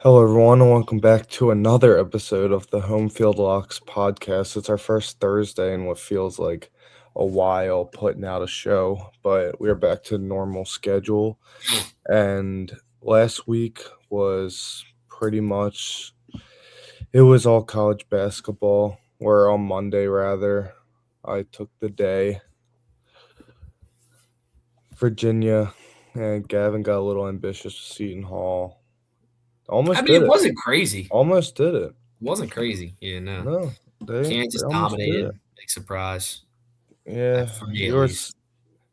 Hello, everyone, and welcome back to another episode of the Home Field Locks podcast. It's our first Thursday in what feels like a while putting out a show, but we're back to normal schedule. And last week was pretty much it was all college basketball, or on Monday rather. I took the day. Virginia and Gavin got a little ambitious with Seton Hall. I Almost mean, did it it. wasn't crazy. Almost did it. It wasn't crazy. Yeah, no. No, they Kansas almost did dominated. it. Big surprise. Yeah, For me, you at were least. s-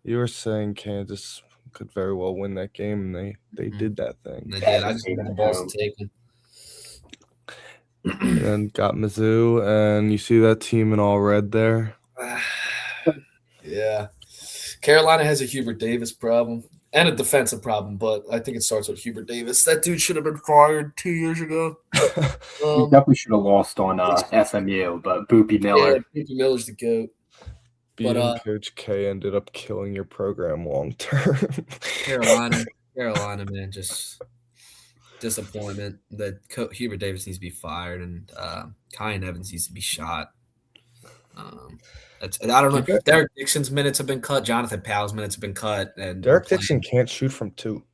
you were saying Kansas could very well win that game, and they Mhm. did that thing, They did. I Kansas just State need at the balls home. to take them. and then got Mizzou, and you see that team in all red there. Yeah. Carolina has a Hubert Davis problem and a defensive problem, but I think it starts with Hubert Davis. That dude should have been fired 2 years ago. We definitely should have lost on SMU, but Boopy Yeah, Miller. P.P. Miller's the GOAT. Beating Coach K ended up killing your program long term. Carolina, man, just disappointment that Hubert Davis needs to be fired and Kyan Evans needs to be shot. I don't know. Derek Dixon's minutes have been cut. Jonathan Powell's minutes have been cut. And Derek Dixon can't shoot from two.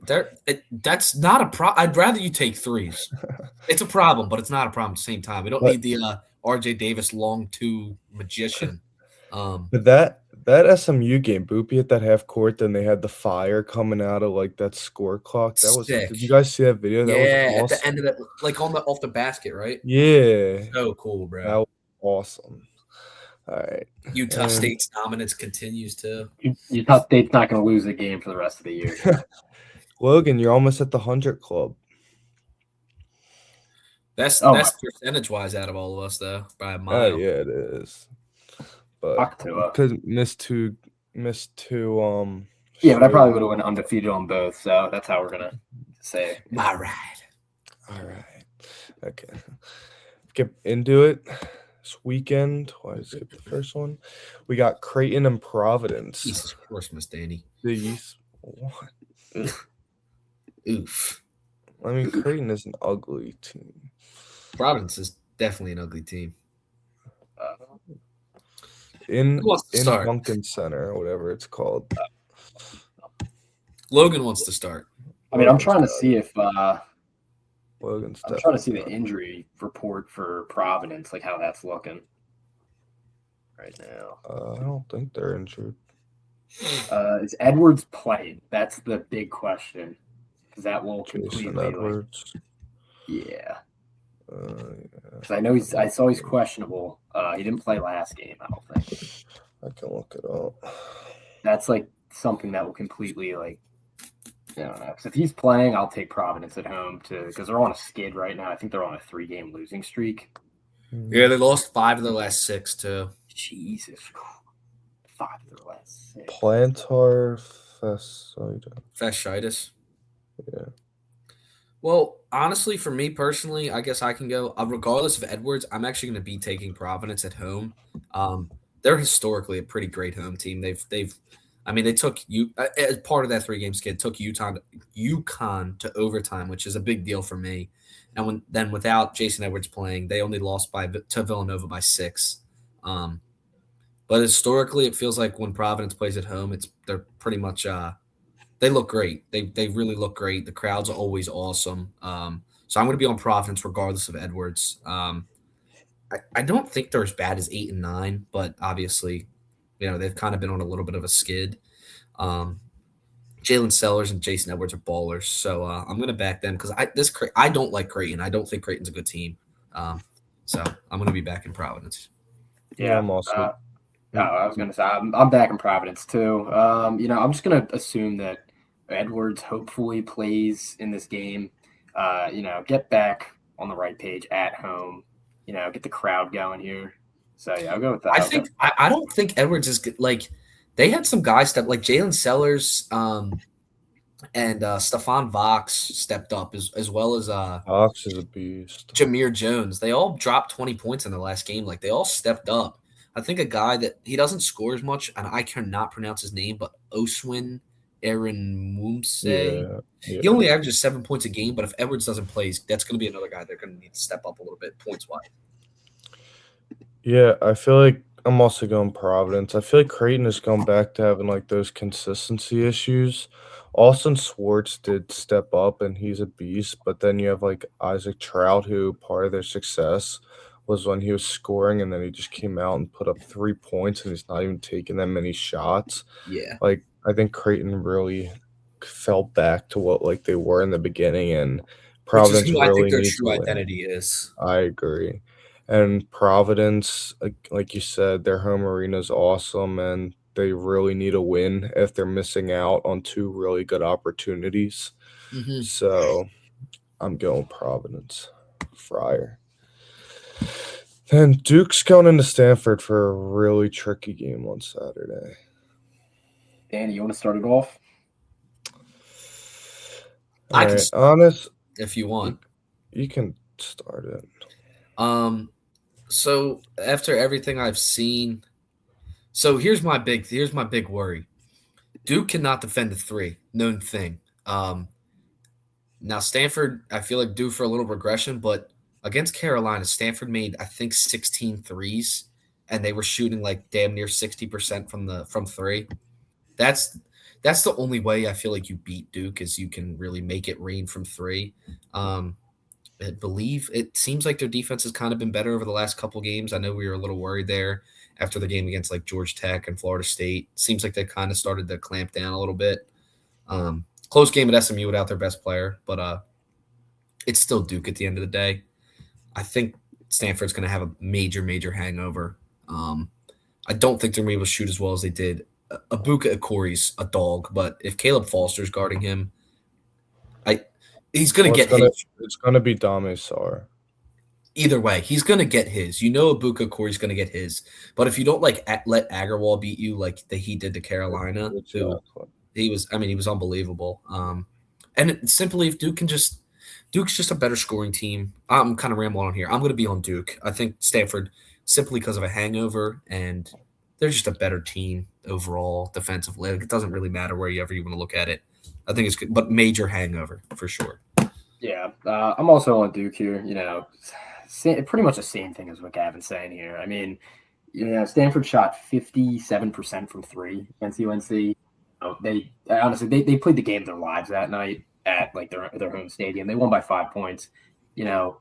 That's not a problem. I'd rather you take threes. It's a problem, but it's not a problem at the same time. We don't need the R.J. Davis long two magician. But that SMU game, Boopy hit that half court, then they had the fire coming out of like that score clock. That was sick. Did you guys see that video? That was awesome. At the end of it, like off the basket, right? Yeah. So cool, bro. That was awesome. All right. Utah State's dominance continues too. Utah State's not going to lose a game for the rest of the year. Logan, you're almost at the 100 club. That's percentage wise out of all of us, though, by a mile. Yeah, it is. But because missed two. Yeah, but I probably would have went undefeated on both, so that's how we're gonna say. All right. Okay. Get into it. This weekend, why did I skip the first one? We got Creighton and Providence. Jesus Christmas, Danny. What? Oof. I mean, Creighton is an ugly team. Providence is definitely an ugly team. In Duncan Center or whatever it's called. Logan wants to start. I mean, I'm trying to see if Logan's I'm trying to see the injury report for Providence, like how that's looking right now. I don't think they're injured. Is Edwards playing? That's the big question, because that will completely. Edwards. Yeah. Because I know I saw he's questionable. He didn't play last game, I don't think. I can look it up. That's like something that will completely I don't know. Because if he's playing, I'll take Providence at home because they're on a skid right now. I think they're on a 3-game losing streak. Yeah, they lost 5 of their last 6 too. Jesus, 5 of their last 6. Plantar fasciitis. Yeah. Well, honestly, for me personally, I guess I can go. Regardless of Edwards, I'm actually going to be taking Providence at home. They're historically a pretty great home team. They took as part of that 3-game skid, took UConn to overtime, which is a big deal for me. And without Jason Edwards playing, they only lost to Villanova by 6. But historically, it feels like when Providence plays at home, they're pretty much they look great. They really look great. The crowds are always awesome. So I'm going to be on Providence regardless of Edwards. I don't think they're as bad as 8 and 9, but obviously, they've kind of been on a little bit of a skid. Jalen Sellers and Jason Edwards are ballers, so I'm going to back them because I don't like Creighton. I don't think Creighton's a good team. So I'm going to be backing Providence. Yeah, I'm also. I was going to say I'm backing Providence too. I'm just going to assume that Edwards hopefully plays in this game. Get back on the right page at home. Get the crowd going here. So yeah, I'll go with that. I don't think Edwards is good. Like they had some guys like Jalen Sellers and Stefan Vox stepped up as well as Vox is a beast. Jameer Jones. They all dropped 20 points in the last game. Like they all stepped up. I think a guy that he doesn't score as much, and I cannot pronounce his name, but Oswin Aaron Moomse. Yeah, He yeah. only averages 7 points a game, but if Edwards doesn't play, that's going to be another guy they're going to need to step up a little bit points wise. Yeah, I feel like I'm also going Providence. I feel like Creighton is going back to having like those consistency issues. Austin Swartz did step up and he's a beast, but then you have like Isaac Trout, who part of their success was when he was scoring and then he just came out and put up 3 points and he's not even taking that many shots. Yeah. Like I think Creighton really fell back to what like they were in the beginning, and Which is Providence who I think really their needs to true win. identity is. I agree. And Providence, like you said, their home arena is awesome, and they really need a win if they're missing out on two really good opportunities. Mm-hmm. So I'm going Providence. Friar. Then Duke's going into Stanford for a really tricky game on Saturday. Danny, you want to start it off? I All can right, start honest, if you want. you can start it. So after everything I've seen, so here's my big worry. Duke cannot defend the three, known thing. Now Stanford, I feel like due for a little regression, but against Carolina, Stanford made I think 16 threes, and they were shooting like damn near 60% from three. That's that's the only way I feel like you beat Duke is you can really make it rain from three. I believe it seems like their defense has kind of been better over the last couple games. I know we were a little worried there after the game against like Georgia Tech and Florida State. Seems like they kind of started to clamp down a little bit. Close game at SMU without their best player, but it's still Duke at the end of the day. I think Stanford's going to have a major hangover. I don't think they're going to be able to shoot as well as they did. Ibuka Okori's a dog, but if Caleb Foster's guarding him, he's going Well, to get his. it's gonna be Dame Sar. Either way, he's going to get his. You know, Ibuka Okori's going to get his. But if you don't like let Agarwal beat you like he did to Carolina, who Exactly. he was unbelievable. And simply if Duke's just a better scoring team. I'm kind of rambling on here. I'm going to be on Duke. I think Stanford simply because of a hangover and they're just a better team overall defensively. Like, it doesn't really matter wherever you want to look at it. I think it's good, but major hangover for sure. Yeah, I'm also on Duke here. You know, pretty much the same thing as what Gavin's saying here. I mean, you know, Stanford shot 57% from three against UNC. They honestly they played the game of their lives that night at like their home stadium. They won by 5 points. You know,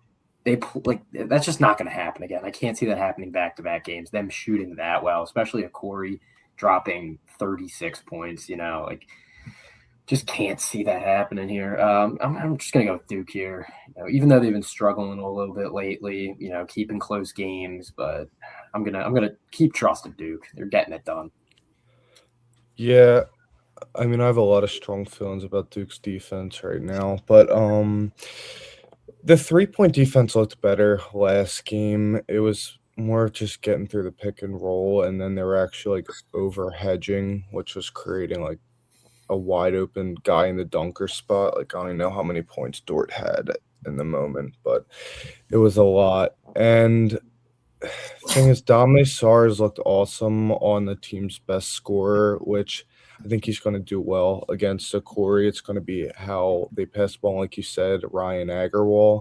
like that's just not going to happen again. I can't see that happening back to back games. Them shooting that well, especially a Corey dropping 36 points. You know, like just can't see that happening here. I'm just gonna go with Duke here. You know, even though they've been struggling a little bit lately, you know, keeping close games, but I'm gonna keep trusting Duke. They're getting it done. Yeah, I mean, I have a lot of strong feelings about Duke's defense right now, but the 3-point defense looked better last game. It was more of just getting through the pick and roll, and then they were actually like over hedging, which was creating like a wide open guy in the dunker spot. Like I don't even know how many points Dort had in the moment, but it was a lot. And thing is, Dominic Sars looked awesome on the team's best scorer, which I think he's going to do well against Corey. It's going to be how they pass the ball, like you said, Ryan Agarwal.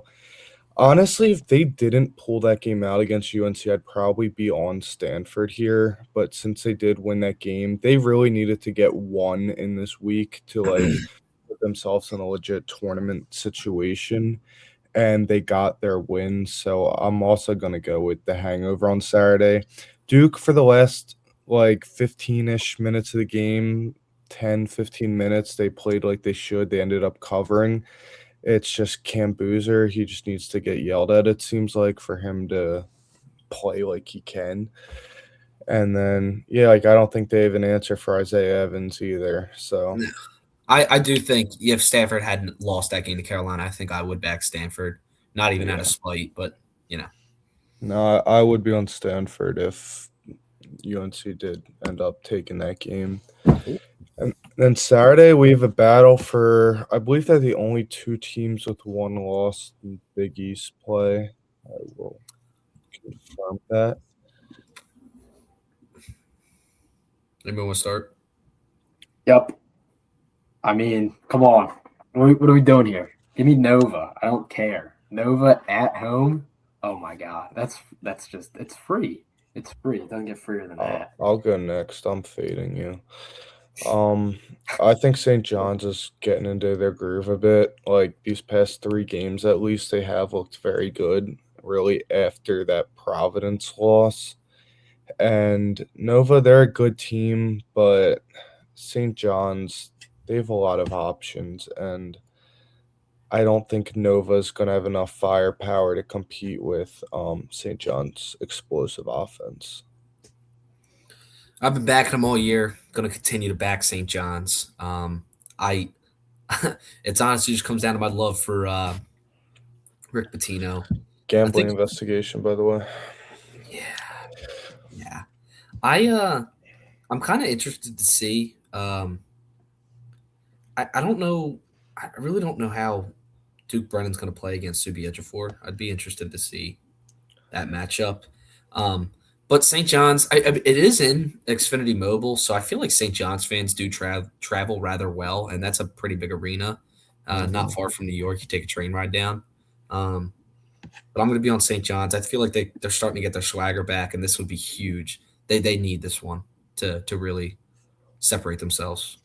Honestly, if they didn't pull that game out against UNC, I'd probably be on Stanford here. But since they did win that game, they really needed to get one in this week to like put themselves in a legit tournament situation, and they got their win. So I'm also going to go with the hangover on Saturday. Duke for the last like 15-ish minutes of the game, 10, 15 minutes, they played like they should. They ended up covering. It's just Cam Boozer. He just needs to get yelled at, it seems like, for him to play like he can. And then, yeah, like I don't think they have an answer for Isaiah Evans either. So I do think if Stanford hadn't lost that game to Carolina, I think I would back Stanford. Not even out yeah. of spite, but you know. No, I would be on Stanford if UNC did end up taking that game. And then Saturday we have a battle for, I believe they're the only two teams with one loss in Big East play. I will confirm that. Anybody want to start? Yep. I mean, come on. What are we doing here? Give me Nova. I don't care. Nova at home. Oh my god, that's just it's free. It's free. It doesn't get freer than that. I'll go next. I'm fading you. Um, I think St. John's is getting into their groove a bit. Like these past 3 games, at least they have looked very good. Really, after that Providence loss, and Nova, they're a good team, but St. John's, they have a lot of options, and I don't think Nova's going to have enough firepower to compete with St. John's explosive offense. I've been backing them all year. Going to continue to back St. John's. I it's honestly just comes down to my love for Rick Pitino. I Gambling think, investigation, by the way. yeah, yeah. I'm kind of interested to see. I don't know. I really don't know how Duke Brennan's going to play against Subi Ejiofor. I'd be interested to see that matchup. Um, but St. John's, it is in Xfinity Mobile, so I feel like St. John's fans do travel rather well, and that's a pretty big arena, not far from New York. You take a train ride down. Um, but I'm going to be on St. John's. I feel like they're starting to get their swagger back, and this would be huge. They need this one to really separate themselves.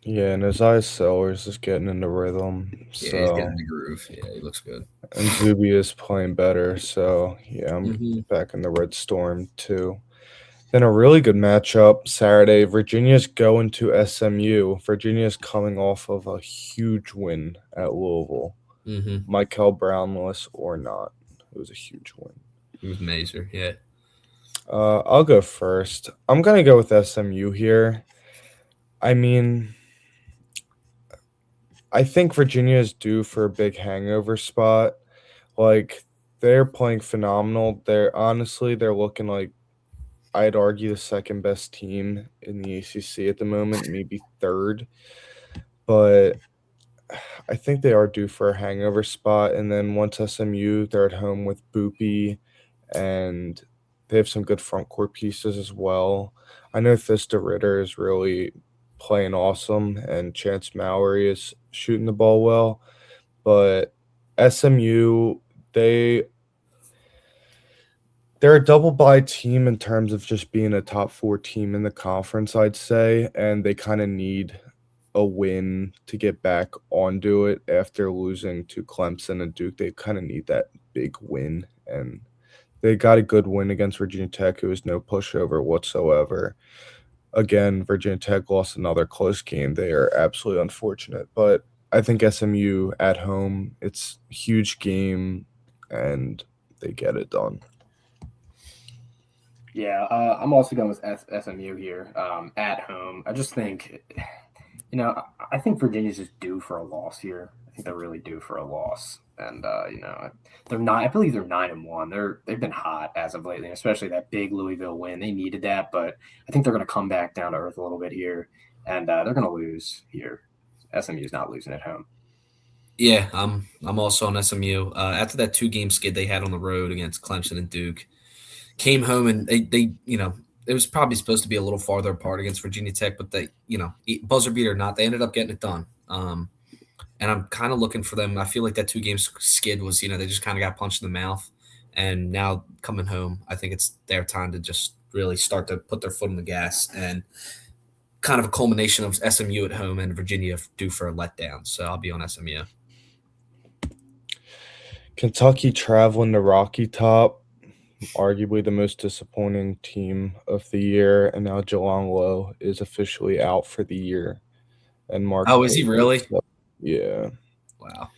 Yeah, and Isaiah Sellers is getting into rhythm. Yeah, he's getting So, the groove. Yeah, he looks good. and Zuby is playing better. So, yeah, I'm Hmm. back in the Red Storm too. Then a really good matchup Saturday. Virginia's going to SMU. Virginia's coming off of a huge win at Louisville. Hmm. Michael Brownless or not, it was a huge win. He was Mazer. Yeah. I'll go first. I'm gonna go with SMU here. I mean, I think Virginia is due for a big hangover spot. Like they're playing phenomenal. They're looking like I'd argue the second best team in the ACC at the moment, maybe third. But I think they are due for a hangover spot. And then once SMU, they're at home with Boopy, and they have some good front court pieces as well. I know Thista Ritter is really playing awesome, and Chance Mowry is shooting the ball well. But SMU, they're a double bye team in terms of just being a top 4 team in the conference, I'd say, and they kind of need a win to get back onto it after losing to Clemson and Duke. They kind of need that big win, and they got a good win against Virginia Tech, who was no pushover whatsoever. Again, Virginia Tech lost another close game. They are absolutely unfortunate, but I think SMU at home, it's a huge game, and they get it done. Yeah, I'm also going with SMU here at home. I just think, I think Virginia's just due for a loss here. I think they're really due for a loss, and they're not. I believe they're 9-1. They've been hot as of lately, especially that big Louisville win. They needed that, but I think they're going to come back down to earth a little bit here, and they're going to lose here. SMU's not losing at home. Yeah, I'm also on SMU. After that 2 game skid they had on the road against Clemson and Duke, came home and they it was probably supposed to be a little farther apart against Virginia Tech, but they buzzer beater or not, they ended up getting it done. And I'm kind of looking for them. I feel like that 2 game skid was they just kind of got punched in the mouth, and now coming home, I think it's their time to just really start to put their foot on the gas and kind of a culmination of SMU at home and Virginia due for a letdown. So I'll be on SMU. Kentucky traveling to Rocky Top, arguably the most disappointing team of the year, and now Jelon Lowe is officially out for the year. And Mark Oh, is he really? Yeah. Wow.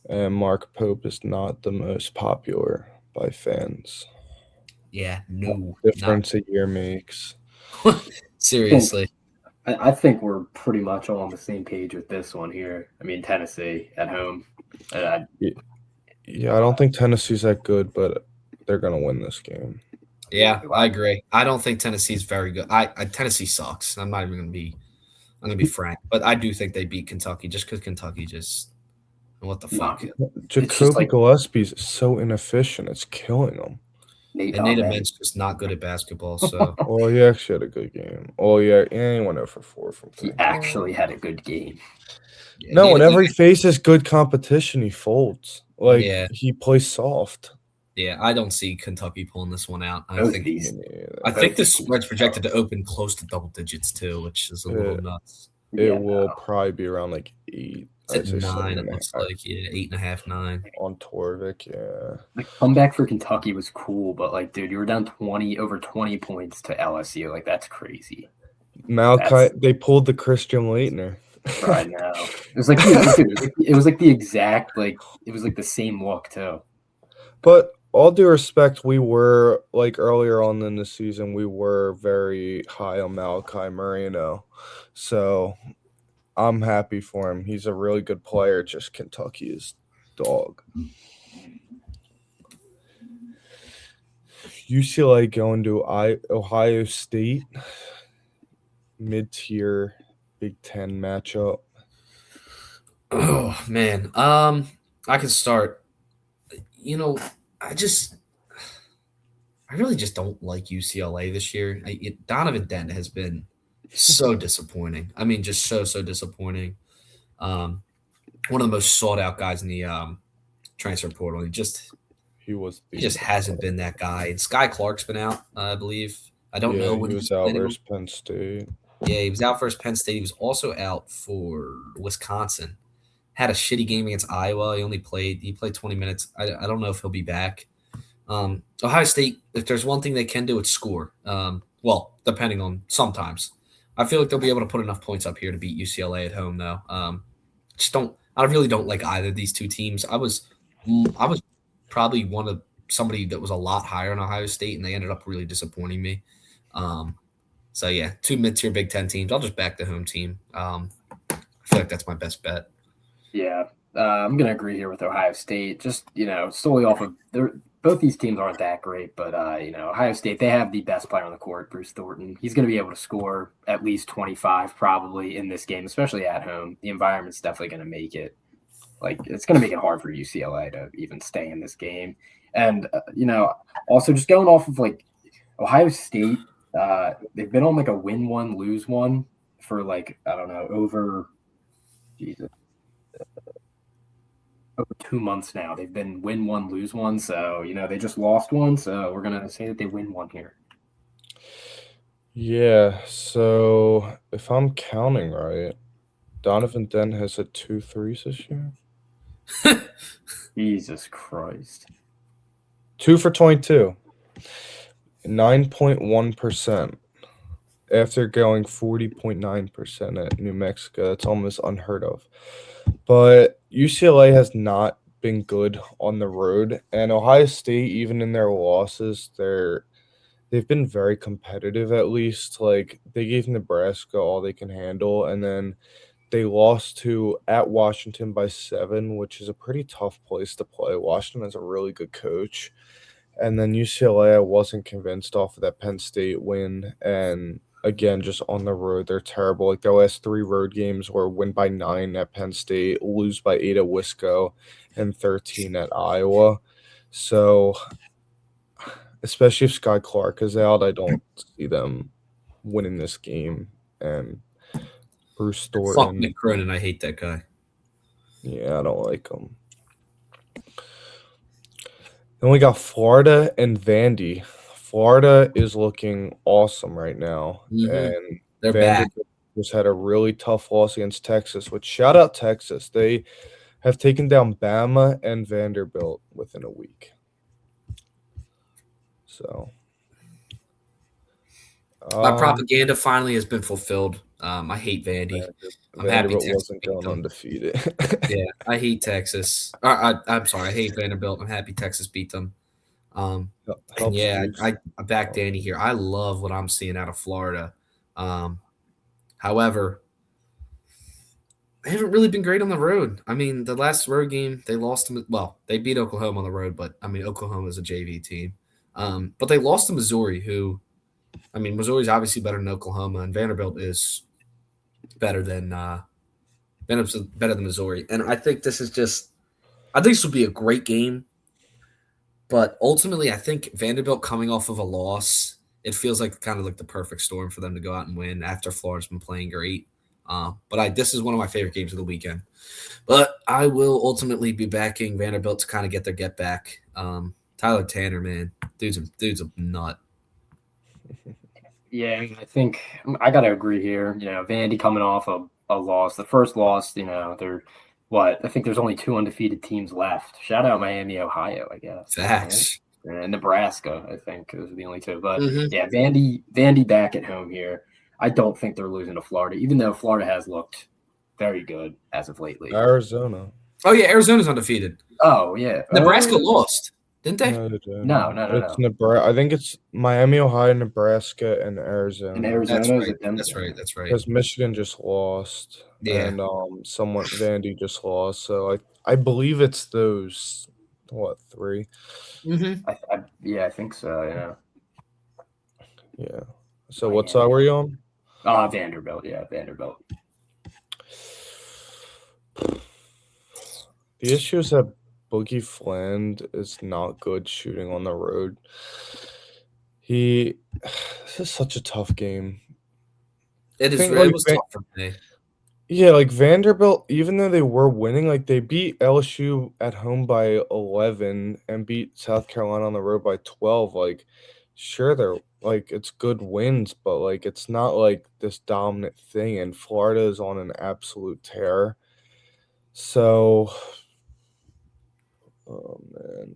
And Mark Pope is not the most popular by fans. Yeah, no. Difference a year makes. Seriously. I think we're pretty much all on the same page with this one here. I mean, Tennessee at home. Yeah, I don't think Tennessee's that good, but they're going to win this game. Yeah, I agree. I don't think Tennessee's very good. Tennessee sucks. I'm not even going to be I'm going to be frank, but I do think they beat Kentucky just because Kentucky just what the fuck? Jacoby Gillespie's so inefficient. It's killing them. and Nate Amend's just not good at basketball. So Oh, he actually had a good game. Oh, yeah, and he went 0 for 4 from He three. actually had a good game. yeah, No, whenever he faces good competition, he folds. Like, yeah, he plays soft. yeah. I don't see Kentucky pulling this one out. Both of these, I both think this these teams spread's are projected to tough. open close to double digits too, which is a little nuts. It Yeah, will no. probably be around like 8. It's I'd at say 9. It 7.5 looks like 8.5, 9. on Torvik. Yeah. The comeback for Kentucky was cool, but like, dude, you were down over 20 points to LSU. Like, that's crazy. Malachi, That's they pulled the Christian Leitner. right now. It was like it was like the exact it was like the same look too. But all due respect, we were like earlier on in the season, we were very high on Malachi Marino. So I'm happy for him. He's a really good player. Just Kentucky is dog. UCLA going to Ohio State, mid-tier Big Ten matchup. Oh man, I can start. You know, I really just don't like UCLA this year. Donovan Dent has been so disappointing. I mean, just so disappointing. Um, One of the most sought out guys in the transfer portal. He was He just hasn't been that guy. And Sky Clark's been out, I believe. I don't know when he he's was out playing. versus Penn State. Yeah, he was out versus Penn State. He was also out for Wisconsin. Had a shitty game against Iowa. He played 20 minutes. I don't know if he'll be back. Ohio State, if there's one thing they can do, it's score. Well, depending on sometimes. I feel like they'll be able to put enough points up here to beat UCLA at home, though. I really don't like either of these two teams. I was probably somebody that was a lot higher on Ohio State, and they ended up really disappointing me. So yeah, two mid-tier Big Ten teams. I'll just back the home team. I feel like that's my best bet. Yeah, I'm gonna agree here with Ohio State. Just solely off of both these teams aren't that great, but Ohio State, they have the best player on the court, Bruce Thornton. He's gonna be able to score at least 25 probably in this game, especially at home. The environment's definitely gonna make it it's gonna make it hard for UCLA to even stay in this game. And also just going off of Ohio State, they've been on a win one, lose one for I don't know, over 2 months now. They've been win one, lose one. So, they just lost one. So we're going to say that they win one here. Yeah, so if I'm counting right, Donovan Dent has had 2 threes this year. Jesus Christ. 2 for 22. 9.1%. After going 40.9% at New Mexico. That's almost unheard of. But UCLA has not been good on the road. And Ohio State, even in their losses, they've been very competitive at least. They gave Nebraska all they can handle. And then they lost at Washington by 7, which is a pretty tough place to play. Washington has a really good coach. And then UCLA, I wasn't convinced off of that Penn State win. And again, just on the road, they're terrible. Their last 3 road games were win by 9 at Penn State, lose by 8 at Wisco, and 13 at Iowa. So, especially if Sky Clark is out, I don't see them winning this game. And Bruce Thornton. Fuck Nick Cronin. I hate that guy. Yeah, I don't like him. Then we got Florida and Vandy. Florida is looking awesome right now. Mm-hmm. And they're back. Just had a really tough loss against Texas, which shout out Texas. They have taken down Bama and Vanderbilt within a week. So my propaganda finally has been fulfilled. I hate Vandy. I'm happy Texas wasn't going undefeated. Yeah, I hate Texas. I'm sorry, I hate Vanderbilt. I'm happy Texas beat them. And yeah, I back Danny here. I love what I'm seeing out of Florida. However, they haven't really been great on the road. I mean, the last road game, they lost them. Well, they beat Oklahoma on the road, but I mean, Oklahoma is a JV team. But they lost to Missouri, Missouri's obviously better than Oklahoma, and Vanderbilt is better than Missouri. And I think this will be a great game. But ultimately, I think Vanderbilt coming off of a loss, it feels like kind of like the perfect storm for them to go out and win after Florida's been playing great. But this is one of my favorite games of the weekend. But I will ultimately be backing Vanderbilt to kind of get their get back. Tyler Tanner, man, dude's a nut. Yeah, I think I got to agree here. Vandy coming off a loss, the first loss. They're what I think there's only 2 undefeated teams left. Shout out Miami, Ohio, I guess. Facts. Right? And Nebraska, I think those are the only 2. But Mhm. yeah, Vandy back at home here. I don't think they're losing to Florida, even though Florida has looked very good as of lately. Arizona. Oh yeah, Arizona's undefeated. Oh yeah, Nebraska lost, didn't they? No, No. It's Nebraska. I think it's Miami, Ohio, Nebraska, and Arizona. And Arizona is at them. That's right. That's right. Because Michigan just lost, Yeah. and someone Vandy just lost. So I believe it's those 3. Mm-hmm. I think so. Yeah. So what side were you on? Vanderbilt. Yeah, Vanderbilt. The issue is that Boogie Fland is not good shooting on the road. This is such a tough game. It is. think, It like, was tough for me. Yeah, like Vanderbilt, even though they were winning, like they beat LSU at home by 11 and beat South Carolina on the road by 12. Like, sure, they're like it's good wins, but like it's not like this dominant thing. And Florida is on an absolute tear. So, oh man,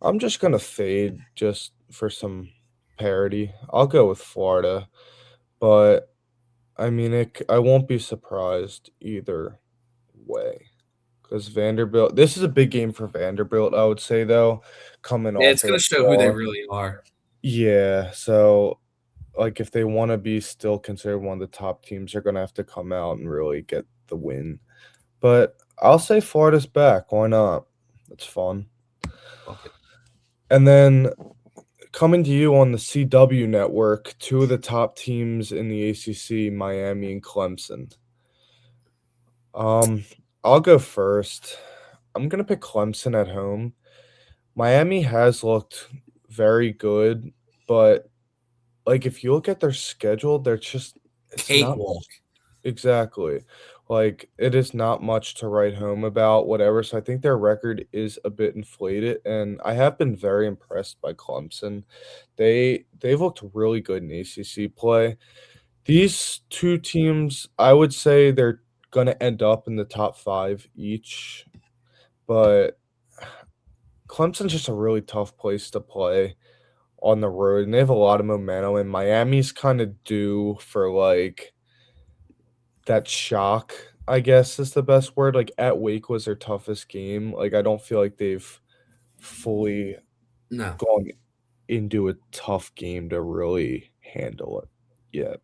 I'm just gonna fade just for some parity. I'll go with Florida, but I mean, I won't be surprised either way. Because Vanderbilt, this is a big game for Vanderbilt, I would say, though, coming Yeah, off it's of gonna the show who they loss. really are. Yeah, so like if they want to be still considered one of the top teams, they're gonna have to come out and really get the win. But I'll say Florida's back. Why not? It's fun. Fuck it. And then coming to you on the CW network, 2 of the top teams in the ACC, Miami and Clemson. I'll go first. I'm gonna pick Clemson at home. Miami has looked very good, but like if you look at their schedule, it's not Cakewalk. exactly. Like it is not much to write home about, whatever. So I think their record is a bit inflated, and I have been very impressed by Clemson. They've looked really good in ACC play. These 2 teams, I would say they're gonna end up in the top 5 each, but Clemson's just a really tough place to play on the road, and they have a lot of momentum, and Miami's kinda due for, like, that shock, I guess, is the best word. Like, at Wake was their toughest game. Like, I don't feel like they've fully No. gone into a tough game to really handle it yet.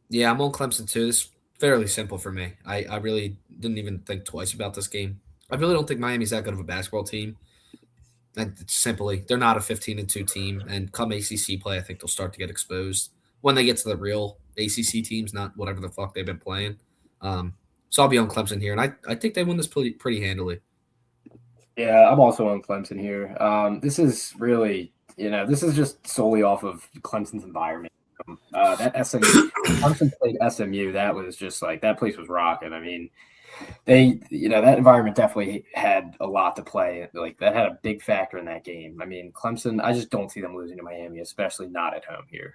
Yeah, I'm on Clemson too. This is fairly simple for me. I really didn't even think twice about this game. I really don't think Miami's that good of a basketball team. And it's simply, they're not a 15-2 team. And come ACC play, I think they'll start to get exposed when they get to the real ACC teams, not whatever the fuck they've been playing. So I'll be on Clemson here, and I think they win this pretty handily. Yeah, I'm also on Clemson here. This is really, this is just solely off of Clemson's environment. That SMU, Clemson played SMU. That was just like that place was rocking. I mean, that environment definitely had a lot to play. Like that had a big factor in that game. I mean, Clemson, I just don't see them losing to Miami, especially not at home here.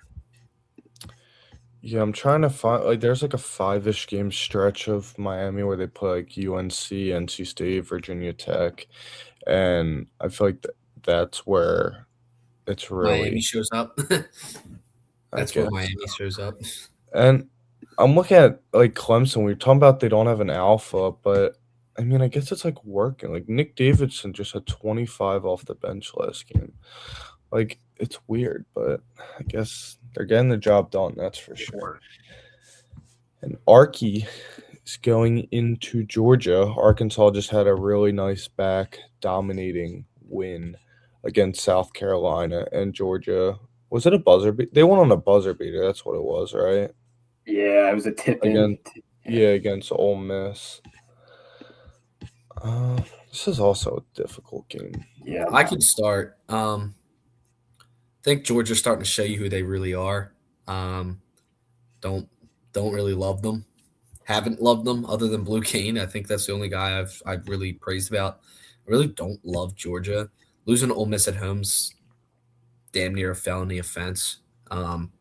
Yeah, I'm trying to find like there's like a 5-ish game stretch of Miami where they play like UNC, NC State, Virginia Tech, and I feel like that's where it's Miami really, shows up. I That's where guess. Miami shows up. And I'm looking at like Clemson. We were talking about they don't have an alpha, but I mean, I guess it's like working. Like Nick Davidson just had 25 off the bench last game. Like it's weird, but I guess they're getting the job done. That's for sure. And Archie is going into Georgia. Arkansas just had a really nice back dominating win against South Carolina, and Georgia, was it a buzzer beat? They won on a buzzer beater. That's what it was, right? Yeah, it was a tip in. Against Ole Miss. This is also a difficult game. Yeah. I could start. I think Georgia's starting to show you who they really are. Um, don't don't really love them. Haven't loved them other than Blue Kane. I think that's the only guy I've really praised about. I really don't love Georgia. Losing to Ole Miss at home's damn near a felony offense. Um,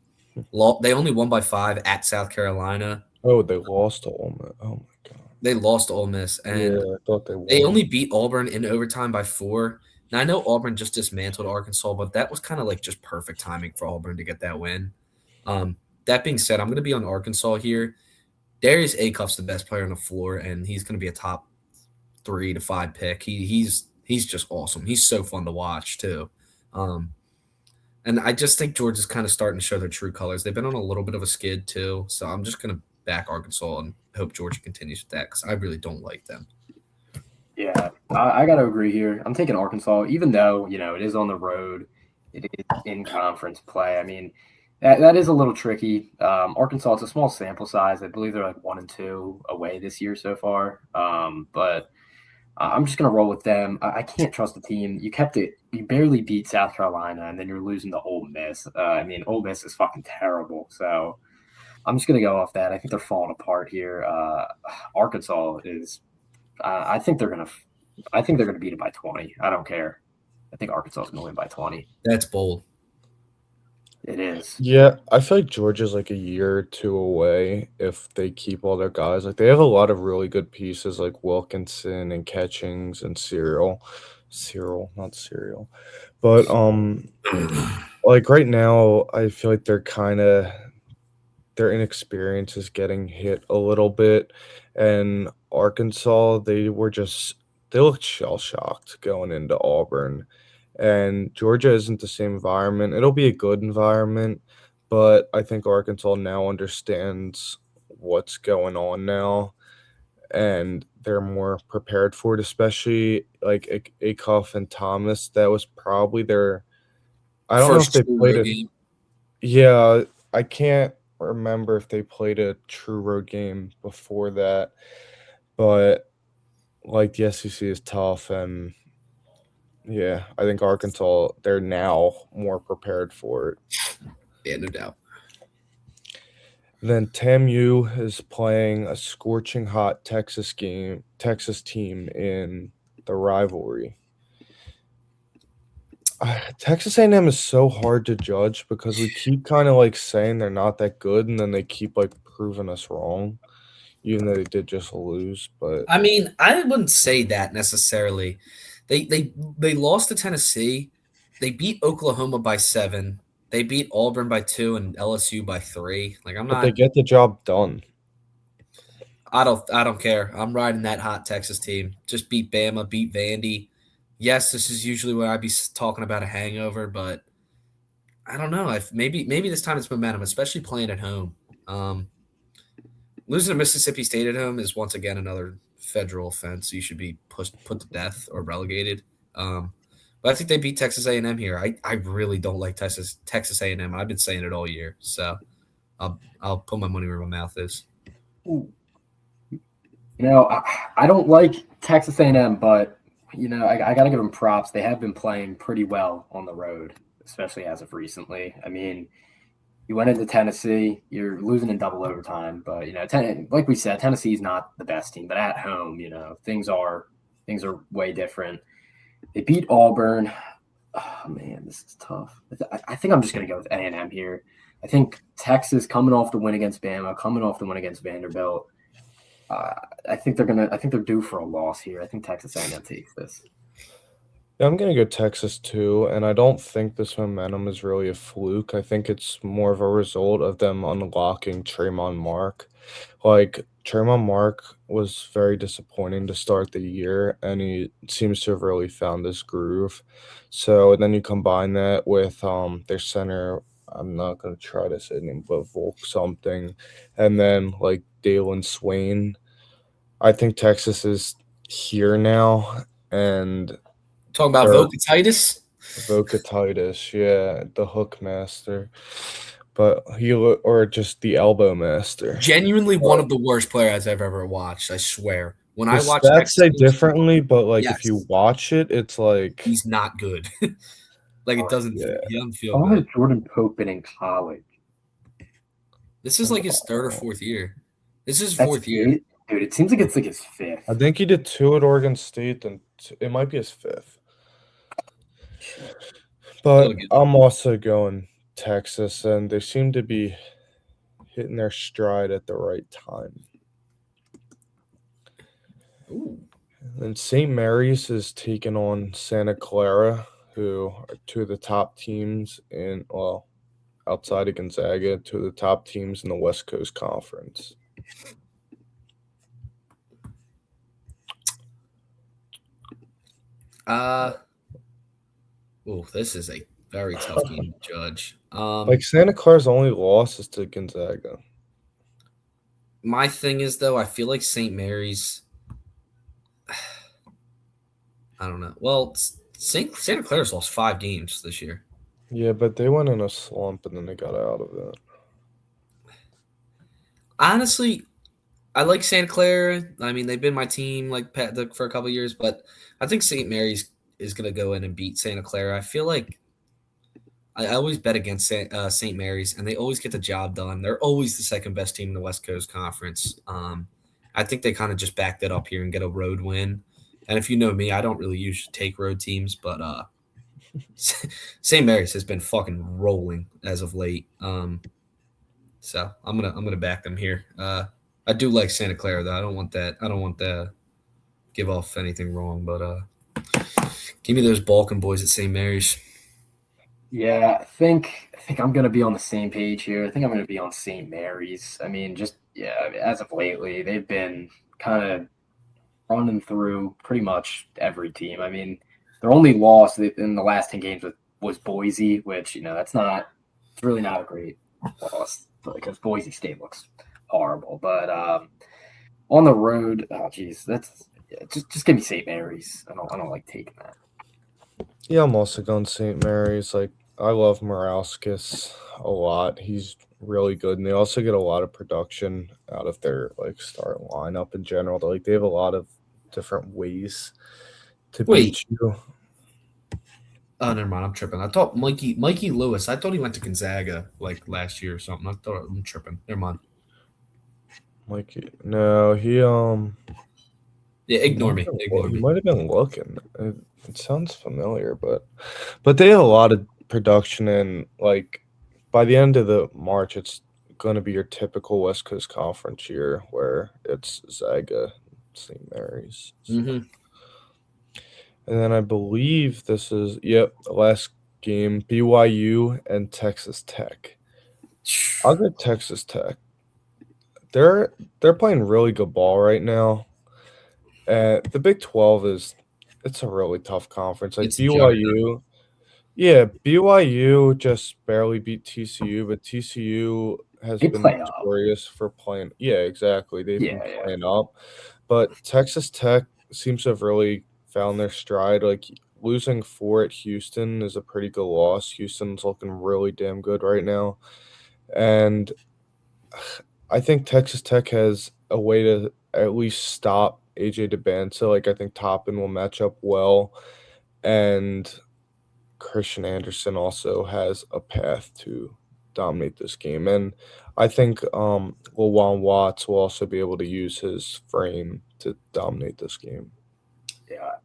they only won by 5 at South Carolina. Oh, they lost to Ole Miss. Oh my god. They lost to Ole Miss, Yeah, and I thought they they won. only beat Auburn in overtime by 4. Now I know Auburn just dismantled Arkansas, but that was kind of like just perfect timing for Auburn to get that win. Um, that being said, I'm going to be on Arkansas here. Darius Acuff's the best player on the floor, and he's going to be a top 3 to 5 pick. He's just awesome. He's so fun to watch too. Um, and I just think Georgia's kind of starting to show their true colors. They've been on a little bit of a skid too, so I'm just going to back Arkansas and hope Georgia continues with that because I really don't like them. Yeah, I got to agree here. I'm taking Arkansas, even though, it is on the road. It is in conference play. I mean, that is a little tricky. Arkansas, it's a small sample size. I believe they're like 1-2 away this year so far. But I'm just going to roll with them. I can't trust the team. You barely beat South Carolina, and then you're losing to Ole Miss. I mean, Ole Miss is fucking terrible. So I'm just going to go off that. I think they're falling apart here. Arkansas is. I think they're gonna beat it by 20. I don't care. I think Arkansas is gonna win by 20. That's bold. It is. Yeah, I feel like Georgia's like a year or 2 away if they keep all their guys. Like they have a lot of really good pieces like Wilkinson and Catchings and Cyril, not Cereal. But like right now I feel like their inexperience is getting hit a little bit. And Arkansas, they looked shell shocked going into Auburn. And Georgia isn't the same environment. It'll be a good environment, but I think Arkansas now understands what's going on now, and they're more prepared for it, especially like Acuff and Thomas. That was probably their. I don't know if First they true played road it. game. Yeah, I can't remember if they played a true road game before that, but like the SEC is tough, and yeah, I think Arkansas, they're now more prepared for it. Yeah, no doubt. Then TAMU is playing a scorching hot Texas team in the rivalry. Texas A&M is so hard to judge because we keep kind of like saying they're not that good, and then they keep like proving us wrong, even though they did just lose. But I mean, I wouldn't say that necessarily. They lost to Tennessee. They beat Oklahoma by 7. They beat Auburn by 2 and LSU by 3. Like I'm but they not. get the job done. I don't care. I'm riding that hot Texas team. Just beat Bama, beat Vandy. Yes, this is usually where I'd be talking about a hangover, but I don't know. If maybe this time it's momentum, especially playing at home. Losing to Mississippi State at home is once again another federal offense. You should be put to death or relegated. But I think they beat Texas A&M here. I really don't like Texas A&M. I've been saying it all year, so I'll put my money where my mouth is. I don't like Texas A&M, but I got to give them props. They have been playing pretty well on the road, especially as of recently. I mean, you went into Tennessee, you're losing in double overtime, but like we said, Tennessee's not the best team, but at home, things are way different. They beat Auburn. Oh man, this is tough. I think I'm just gonna go with A&M here. I think Texas coming off the win against Bama, coming off the win against Vanderbilt. I think they're due for a loss here. I think Texas A&M takes this. Yeah, I'm going to go Texas too, and I don't think this momentum is really a fluke. I think it's more of a result of them unlocking Tremont Mark. Like, Tremont Mark was very disappointing to start the year, and he seems to have really found his groove. So, and then you combine that with their center, I'm not going to try to say his name, but Volk something, and then, like, Dalen Swain. I think Texas is here now, and Talking about they're Vocatitis. Vocatitis, yeah, the hook master, but or just the elbow master. Genuinely one of the worst players I've ever watched. I swear. When The I watch stats Texas say games, differently, but like if you yes, watch it, it's like he's not good. Like it doesn't. yeah. He doesn't feel How has good. Jordan Pope been in college? This is like his third or fourth year. This is his That's fourth year. it, dude. It seems like it's like his fifth. I think he did 2 at Oregon State, and it might be his 5th. Still But a good. I'm also going Texas, and they seem to be hitting their stride at the right time. Ooh. And St. Mary's is taking on Santa Clara, who are 2 of the top teams outside of Gonzaga, 2 of the top teams in the West Coast Conference. This is a very tough game to judge. Like Santa Clara's only loss is to Gonzaga. My thing is though, I feel like St. Mary's. I don't know. Well, Santa Clara's lost 5 games this year. Yeah, but they went in a slump and then they got out of it. Honestly, I like Santa Clara. I mean, they've been my team for a couple years, but I think St. Mary's is going to go in and beat Santa Clara. I feel like I always bet against St. Mary's, and they always get the job done. They're always the second best team in the West Coast Conference. I think they kind of just back that up here and get a road win. And if you know me, I don't really usually take road teams, but St. Mary's has been fucking rolling as of late. So I'm gonna back them here. I do like Santa Clara though. I don't want to give off anything wrong, but give me those Balkan boys at St. Mary's. Yeah, I think I'm gonna be on the same page here. I think I'm gonna be on St. Mary's. I mean, as of lately, they've been kind of running through pretty much every team. I mean, their only loss in the last 10 games was Boise, which it's really not a great loss because Boise State looks horrible. But on the road, oh geez, just give me St. Mary's. I don't like taking that. Yeah, I'm also going St. Mary's. Like, I love Morauskas a lot. He's really good, and they also get a lot of production out of their starting lineup in general. They have a lot of different ways to beat you. Oh, never mind. I'm tripping. I thought Mikey Lewis. I thought he went to Gonzaga last year or something. I thought I'm tripping. Never mind. Mikey, no, he Yeah, ignore me. He might have been looking. It sounds familiar, but they have a lot of production, and by the end of the March, it's going to be your typical West Coast Conference year where it's Zaga, St. Mary's. So. Mm-hmm. And then I believe this is the last game, BYU and Texas Tech. I'll go Texas Tech. They're playing really good ball right now. The Big 12 it's a really tough conference. Like BYU, BYU just barely beat TCU, but TCU has been notorious for playing. Yeah, exactly. They've been playing up, but Texas Tech seems to have really found their stride. Like losing 4 at Houston is a pretty good loss. Houston's looking really damn good right now, and I think Texas Tech has a way to at least stop AJ DeBanza. I think Toppin will match up well, and Christian Anderson also has a path to dominate this game. And I think LaJuan Watts will also be able to use his frame to dominate this game. Yeah.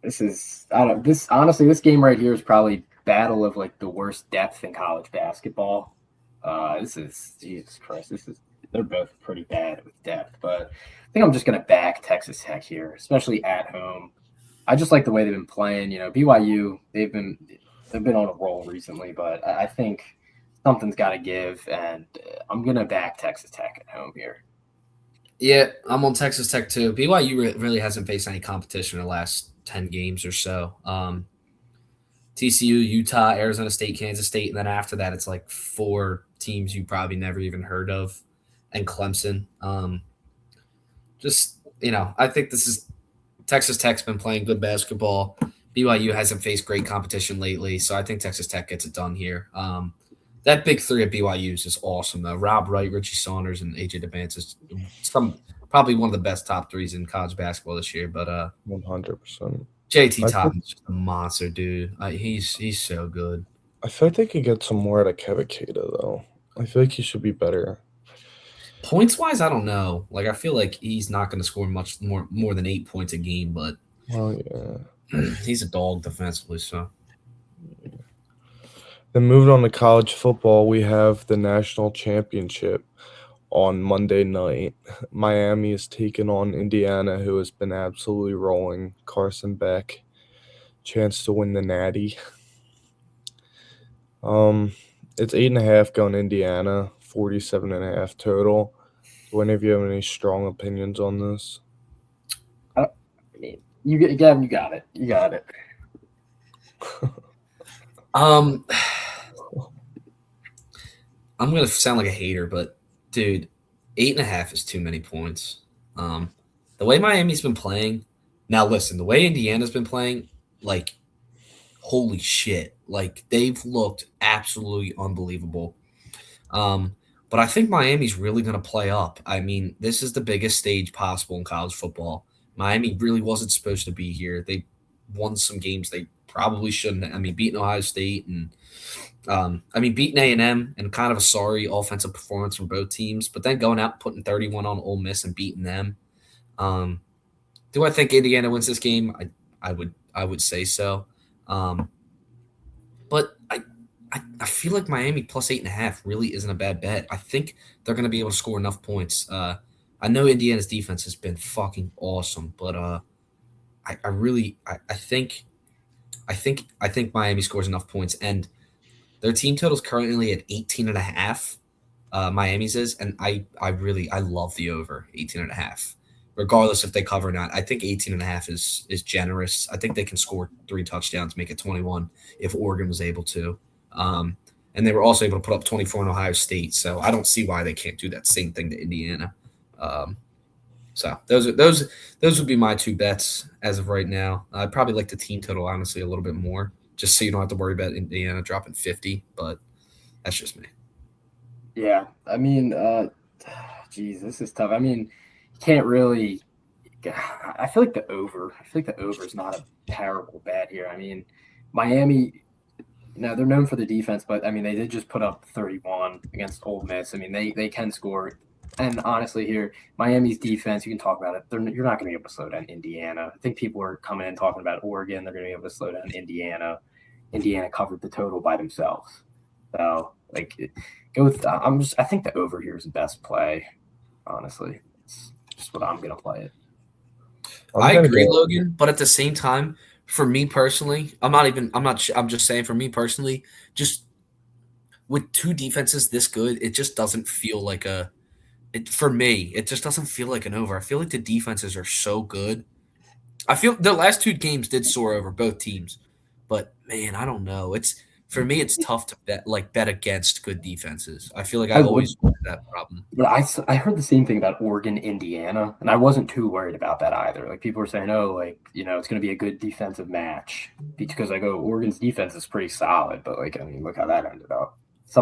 This game right here is probably battle of the worst depth in college basketball. This is Jesus Christ. They're both pretty bad with depth, but I think I'm just gonna back Texas Tech here, especially at home. I just like the way they've been playing. BYU, they've been on a roll recently, but I think something's got to give, and I'm gonna back Texas Tech at home here. Yeah, I'm on Texas Tech too. BYU really hasn't faced any competition in the last 10 games or so. TCU, Utah, Arizona State, Kansas State, and then after that, it's 4 teams you probably never even heard of, and Clemson. I think this is Texas Tech's been playing good basketball. BYU hasn't faced great competition lately, so I think Texas Tech gets it done here. That big 3 at BYU's is awesome, though. Rob Wright, Richie Saunders, and AJ DeBanza is some probably one of the best top threes in college basketball this year. But 100%. JT I feel, Thomas is a monster, dude. He's so good. I feel like they could get some more out of Kevaketa, though. I feel like he should be better. Points wise, I don't know. Like I feel like he's not going to score much more than 8 points a game, but Well, yeah. he's a dog defensively. So Then moving on to college football, we have the national championship on Monday night. Miami is taking on Indiana, who has been absolutely rolling. Carson Beck, chance to win the Natty. It's 8.5 going Indiana, 47.5 total. Do any of you have any strong opinions on this? I mean, you got it. You got it. I'm gonna sound like a hater, but dude, 8.5 is too many points. The way Miami's been playing, now listen, the way Indiana's been playing, like, holy shit, like they've looked absolutely unbelievable. Um, but I think Miami's really gonna play up. I mean, this is the biggest stage possible in college football. Miami really wasn't supposed to be here. They won some games they probably shouldn't. I mean, beating Ohio State and beating A&M and kind of a sorry offensive performance from both teams, but then going out and putting 31 on Ole Miss and beating them. Um, do I think Indiana wins this game? I would say so. But I feel like Miami plus 8.5 really isn't a bad bet. I think they're going to be able to score enough points. I know Indiana's defense has been fucking awesome, but I think Miami scores enough points, and their team total is currently at 18.5. Miami's is, and I love the over 18.5. Regardless if they cover or not, I think 18.5 is generous. I think they can score 3 touchdowns, make it 21 if Oregon was able to. And they were also able to put up 24 in Ohio State, so I don't see why they can't do that same thing to Indiana. So those would be my 2 bets as of right now. I'd probably like the team total honestly a little bit more, just so you don't have to worry about Indiana dropping 50. But that's just me. Yeah, I mean, geez, this is tough. I mean, you can't really. I feel like the over. I feel like the over is not a terrible bet here. I mean, Miami. They're known for the defense, but I mean, they did just put up 31 against Ole Miss. I mean, they can score. And honestly, here, Miami's defense, you can talk about it. You're not going to be able to slow down Indiana. I think people are coming in talking about Oregon. They're going to be able to slow down Indiana. Indiana covered the total by themselves. So, go with. I think the over here is the best play. Honestly, it's just what I'm going to play it. I agree, Logan, but at the same time, for me personally, I'm just saying for me personally, just with 2 defenses this good, it just doesn't feel like for me, it just doesn't feel like an over. I feel like the defenses are so good. I feel the last 2 games did soar over both teams, but man, I don't know. For me, it's tough to bet against good defenses. I feel like I always have that problem. But I heard the same thing about Oregon, Indiana, and I wasn't too worried about that either. Like people were saying, oh, it's going to be a good defensive match because Oregon's defense is pretty solid, but look how that ended up.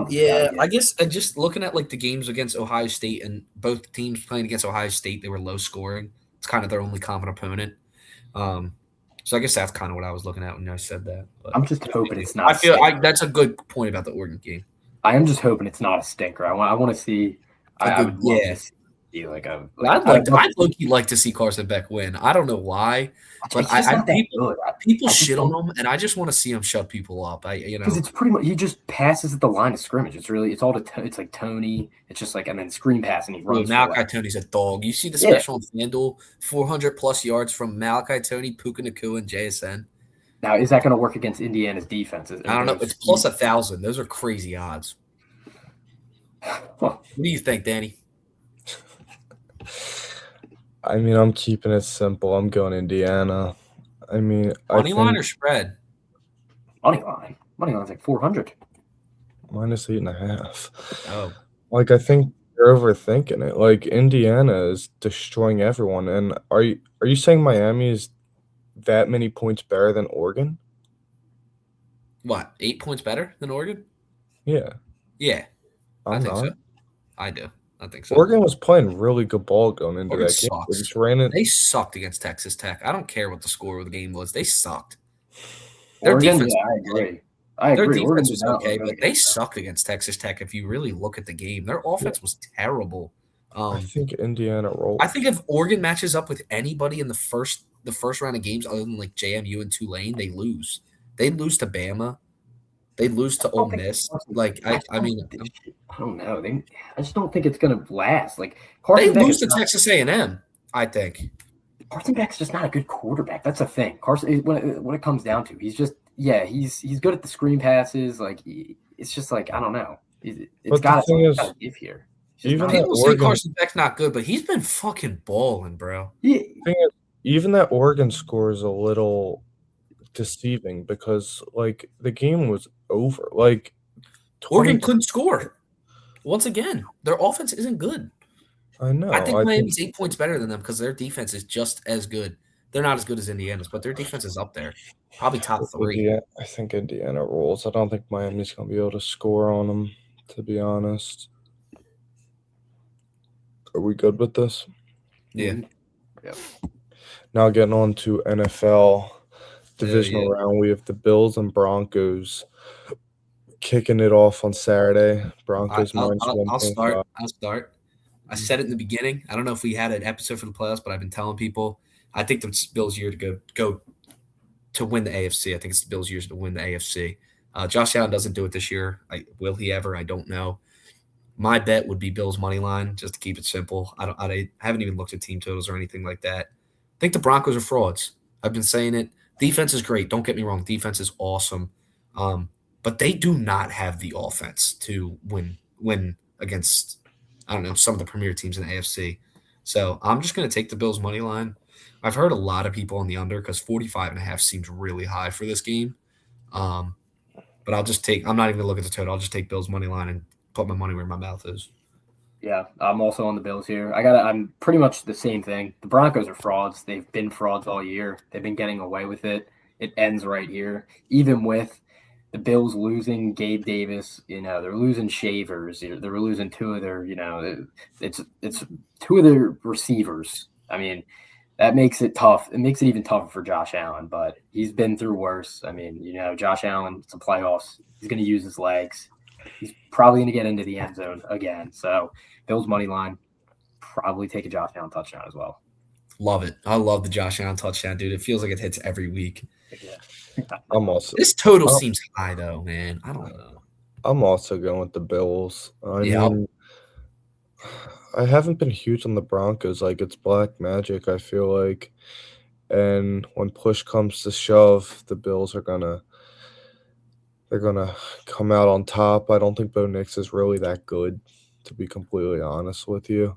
Yeah, I guess just looking at the games against Ohio State and both teams playing against Ohio State, they were low scoring. It's kind of their only common opponent. So I guess that's kind of what I was looking at when I said that. But I'm just hoping it's not. I feel that's a good point about the Oregon game. I am just hoping it's not a stinker. I want to see. I would love to see I'd low-key like to see Carson Beck win. I don't know why, but people shit on him, and I just want to see him shut people up. Because it's pretty much he just passes at the line of scrimmage. It's all it's like Tony. It's just and then screen pass and he runs. Malachi Tony's a dog. You see the special on FanDuel, 400+ yards from Malachi Tony, Puka Nacua, and JSN. Now, is that going to work against Indiana's defenses? I don't know. It's plus 1,000. Those are crazy odds. What do you think, Danny? I mean, I'm keeping it simple. I'm going Indiana. I mean, money line or spread? Money line. Money line's like 400. Minus 8.5. Oh, I think you're overthinking it. Indiana is destroying everyone. And are you saying Miami is that many points better than Oregon? What? 8 points better than Oregon? Yeah. Yeah. I think so. I do. I think so. Oregon was playing really good ball going into Oregon that game. They sucks. just ran it. They sucked against Texas Tech. I don't care what the score of the game was. They sucked. Their Oregon, defense yeah, I was okay. agree. I Their agree. Oregon defense did was not look okay, good but they against them. sucked against Texas Tech. If you really look at the game, their offense was terrible. I think Indiana rolled. I think if Oregon matches up with anybody in the first round of games, other than like JMU and Tulane, they lose. They'd lose to Bama. They'd lose to Ole Miss. Like I mean, I don't know. I just don't think it's gonna last. Like they Carson Beck lose is to not, Texas A&M. I think. Carson Beck's just not a good quarterback. That's the thing. Carson, when it comes down to, he's just he's good at the screen passes. Like it's just like I don't know. It's got to give here. Even people say Carson Beck's not good, but he's been fucking balling, bro. Even that Oregon score is a little deceiving because like the game was over. Like Oregon couldn't score. Once again, their offense isn't good. I know. I think Miami's 8 points better than them because their defense is just as good. They're not as good as Indiana's, but their defense is up there. Probably top 3. I think Indiana rolls. I don't think Miami's going to be able to score on them, to be honest. Are we good with this? Yeah. Yep. Now getting on to NFL divisional round, we have the Bills and Broncos kicking it off on Saturday. Broncos minus 1.5. I'll start. I said it in the beginning. I don't know if we had an episode for the playoffs, but I've been telling people I think the Bills' year to go to win the AFC. I think it's the Bills' year to win the AFC. Josh Allen doesn't do it this year. Will he ever? I don't know. My bet would be Bills money line, just to keep it simple. I haven't even looked at team totals or anything like that. I think the Broncos are frauds. I've been saying it. Defense is great. Don't get me wrong. Defense is awesome. But they do not have the offense to win against, I don't know, some of the premier teams in the AFC. So I'm just going to take the Bills money line. I've heard a lot of people on the under because 45.5 seems really high for this game. But I'm not even going to look at the total. I'll just take Bills money line and put my money where my mouth is. Yeah, I'm also on the Bills here. I'm pretty much the same thing. The Broncos are frauds. They've been frauds all year. They've been getting away with it. It ends right here. Even with the Bills losing Gabe Davis, they're losing Shavers. They're losing two of their, it's two of their receivers. I mean, that makes it tough. It makes it even tougher for Josh Allen, but he's been through worse. I mean, Josh Allen, it's the playoffs. He's going to use his legs. He's probably going to get into the end zone again. So Bills money line, probably take a Josh Allen touchdown as well. Love it. I love the Josh Allen touchdown, dude. It feels like it hits every week. Yeah. This total seems high, though, man. I don't know. I'm also going with the Bills. I mean, I haven't been huge on the Broncos. Like, it's black magic, I feel like. And when push comes to shove, the Bills are they're gonna come out on top. I don't think Bo Nix is really that good, to be completely honest with you.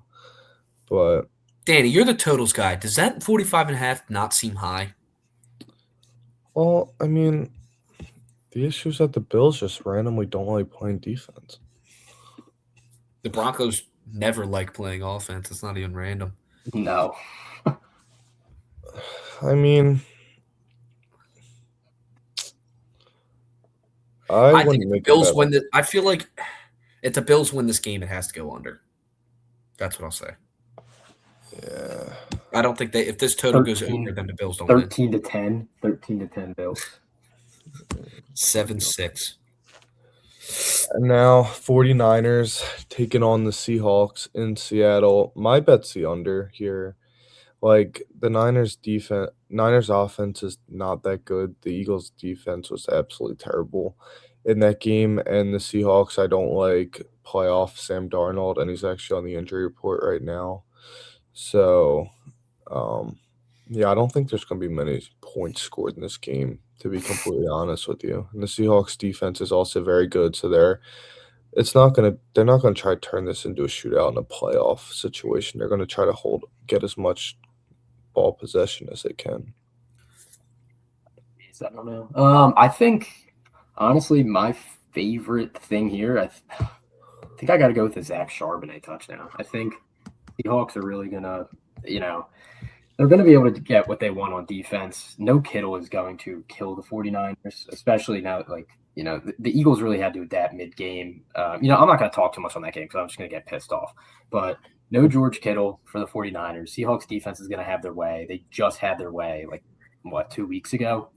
But Danny, you're the totals guy. Does that 45.5 not seem high? Well, I mean, the issue is that the Bills just randomly don't like playing defense. The Broncos never like playing offense. It's not even random. No. I mean, I think if the Bills win I feel like if the Bills win this game, it has to go under. That's what I'll say. Yeah. I don't think if this total goes over, then the Bills don't win. 13-10. 13-10 Bills. 7-6. And now 49ers taking on the Seahawks in Seattle. My bet's the under here. Like, the Niners offense is not that good. The Eagles defense was absolutely terrible in that game. And the Seahawks, I don't like playoff Sam Darnold, and he's actually on the injury report right now. So, I don't think there's going to be many points scored in this game, to be completely honest with you. And the Seahawks defense is also very good, so they're not going to try to turn this into a shootout in a playoff situation. They're going to try to get as much ball possession as they can. I don't know. I think, honestly, my favorite thing here, I think I got to go with the Zach Charbonnet touchdown. I think the Hawks are really going to, they're going to be able to get what they want on defense. No Kittle is going to kill the 49ers, especially now, the Eagles really had to adapt mid-game. I'm not going to talk too much on that game because I'm just going to get pissed off. But no George Kittle for the 49ers. Seahawks defense is going to have their way. They just had their way, 2 weeks ago?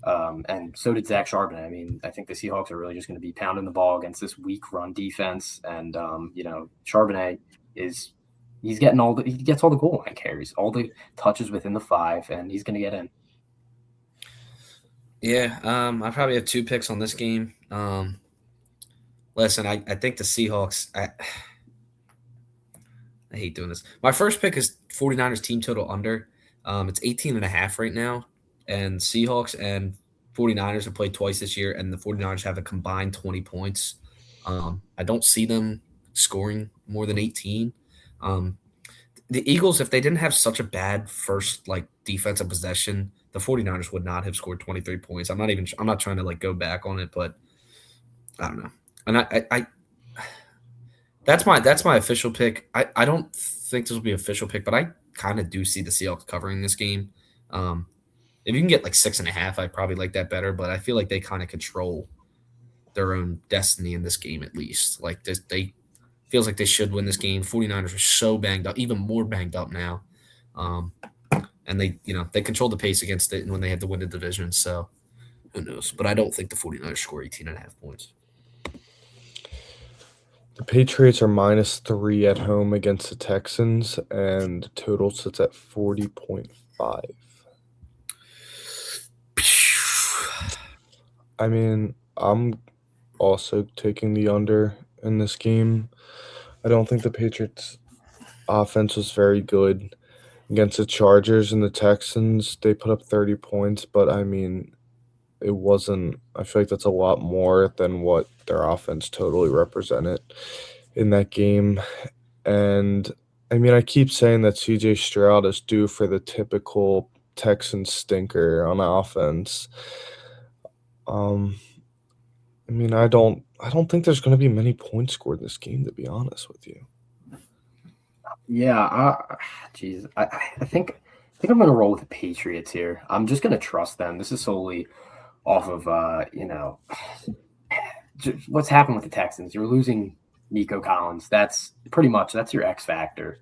And so did Zach Charbonnet. I mean, I think the Seahawks are really just going to be pounding the ball against this weak run defense. And, Charbonnet he gets all the goal line carries, all the touches within the 5, and he's going to get in. Yeah, I probably have 2 picks on this game. Listen, I think the Seahawks, I hate doing this. My first pick is 49ers team total under. It's 18.5 right now. And Seahawks and 49ers have played twice this year, and the 49ers have a combined 20 points. I don't see them scoring more than 18. The Eagles, if they didn't have such a bad first defensive possession, the 49ers would not have scored 23 points. I'm not trying to go back on it, but I don't know. And I that's my official pick. I don't think this will be an official pick, but I kind of do see the Seahawks covering this game. If you can get 6.5, I probably like that better, but I feel like they kind of control their own destiny in this game at least. They feels like they should win this game. 49ers are so banged up, even more banged up now. And they controlled the pace against it when they had to win the division, so who knows? But I don't think the 49ers score 18.5 points. The Patriots are -3 at home against the Texans, and the total sits at 40.5. I mean, I'm also taking the under in this game. I don't think the Patriots' offense was very good against the Chargers and the Texans. They put up 30 points, but I mean, it wasn't – I feel like that's a lot more than what their offense totally represented in that game. And, I mean, I keep saying that C.J. Stroud is due for the typical Texan stinker on offense. I mean, I don't think there's going to be many points scored in this game, to be honest with you. Yeah, I think I'm going to roll with the Patriots here. I'm just going to trust them. This is solely off of what's happened with the Texans. You're losing Nico Collins. That's your X factor.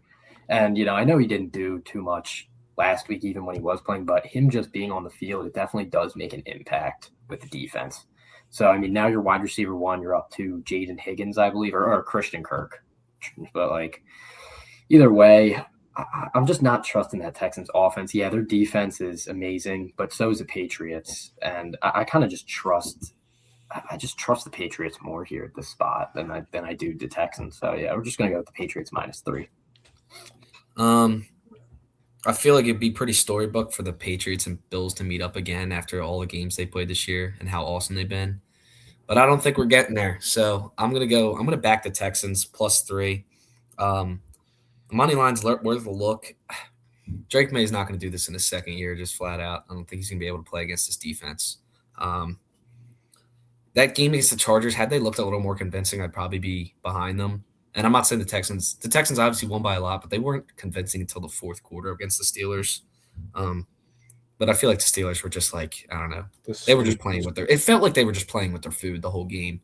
And I know he didn't do too much last week, even when he was playing, but him just being on the field, it definitely does make an impact with the defense. So I mean, now you're wide receiver 1, you're up to Jaden Higgins, I believe, or Christian Kirk. But either way, I'm just not trusting that Texans offense. Yeah, their defense is amazing, but so is the Patriots. And I kind of just trust the Patriots more here at this spot than I do the Texans. So yeah, we're just gonna go with the Patriots -3. I feel like it'd be pretty storybook for the Patriots and Bills to meet up again after all the games they played this year and how awesome they've been. But I don't think we're getting there. So I'm gonna back the Texans +3. Money line's worth a look. Drake May is not going to do this in his second year, just flat out. I don't think he's going to be able to play against this defense. That game against the Chargers, had they looked a little more convincing, I'd probably be behind them. And I'm not saying the Texans obviously won by a lot, but they weren't convincing until the fourth quarter against the Steelers. But I feel like the Steelers were just I don't know. They were just playing with it felt like they were just playing with their food the whole game.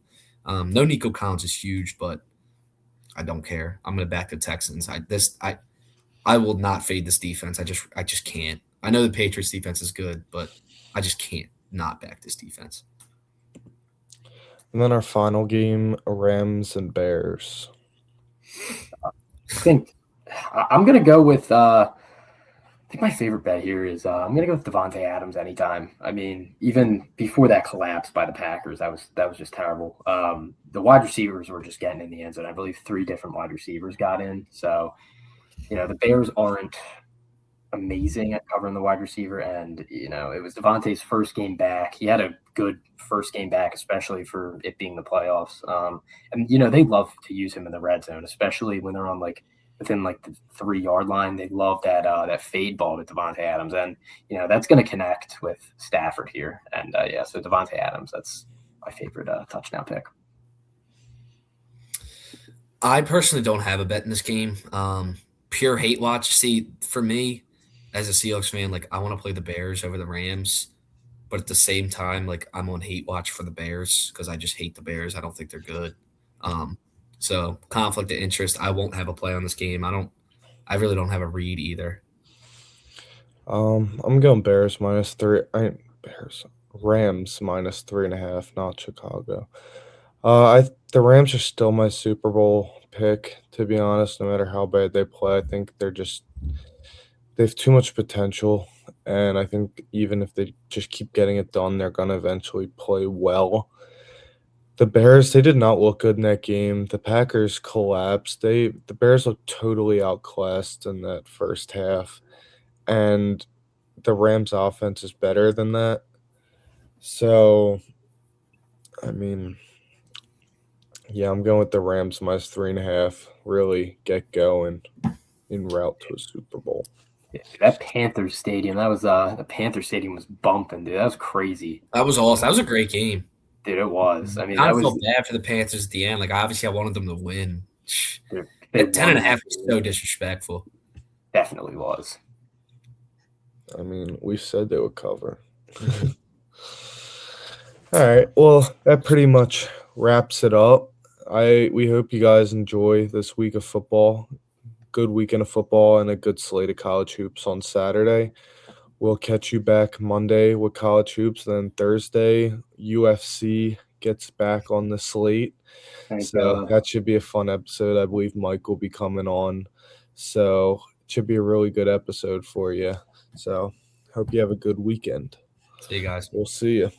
No Nico Collins is huge, but I don't care. I'm going to back the Texans. I will not fade this defense. I just can't. I know the Patriots defense is good, but I just can't not back this defense. And then our final game, Rams and Bears. I think I'm going to go with I think my favorite bet here is I'm going to go with Devontae Adams anytime. I mean, even before that collapse by the Packers, that was just terrible. The wide receivers were just getting in the end zone. I believe 3 different wide receivers got in. So, the Bears aren't amazing at covering the wide receiver. And, it was Devontae's first game back. He had a good first game back, especially for it being the playoffs. And, they love to use him in the red zone, especially when they're on within the 3-yard line. They love that fade ball to Devontae Adams. And, that's going to connect with Stafford here. And, so Devontae Adams, that's my favorite touchdown pick. I personally don't have a bet in this game. Pure hate watch. See, for me, as a Seahawks fan, I want to play the Bears over the Rams. but at the same time, like I'm on hate watch for the Bears because I just hate the Bears. I don't think they're good. So conflict of interest. I won't have a play on this game. I really don't have a read either. I'm going Bears -3. Rams -3.5, not Chicago. The Rams are still my Super Bowl pick, to be honest. No matter how bad they play, I think they have too much potential, and I think even if they just keep getting it done, they're gonna eventually play well. The Bears, they did not look good in that game. The Packers collapsed. The Bears looked totally outclassed in that first half, and the Rams offense is better than that. So, I mean, yeah, I'm going with the Rams -3.5. Really get going en route to a Super Bowl. Yeah, that Panthers Stadium, the Panther Stadium was bumping, dude. That was crazy. That was awesome. That was a great game. Dude, it was. I mean, I that was felt bad for the Panthers at the end. Like obviously, I wanted them to win. they At 10.5 won. was so disrespectful. Definitely was. I mean, we said they would cover. All right. Well, that pretty much wraps it up. We hope you guys enjoy this week of football. Good weekend of football and a good slate of college hoops on Saturday. We'll catch you back Monday with college hoops. Then Thursday, UFC gets back on the slate. So that should be a fun episode. I believe Mike will be coming on. So it should be a really good episode for you. So hope you have a good weekend. See you guys. We'll see you.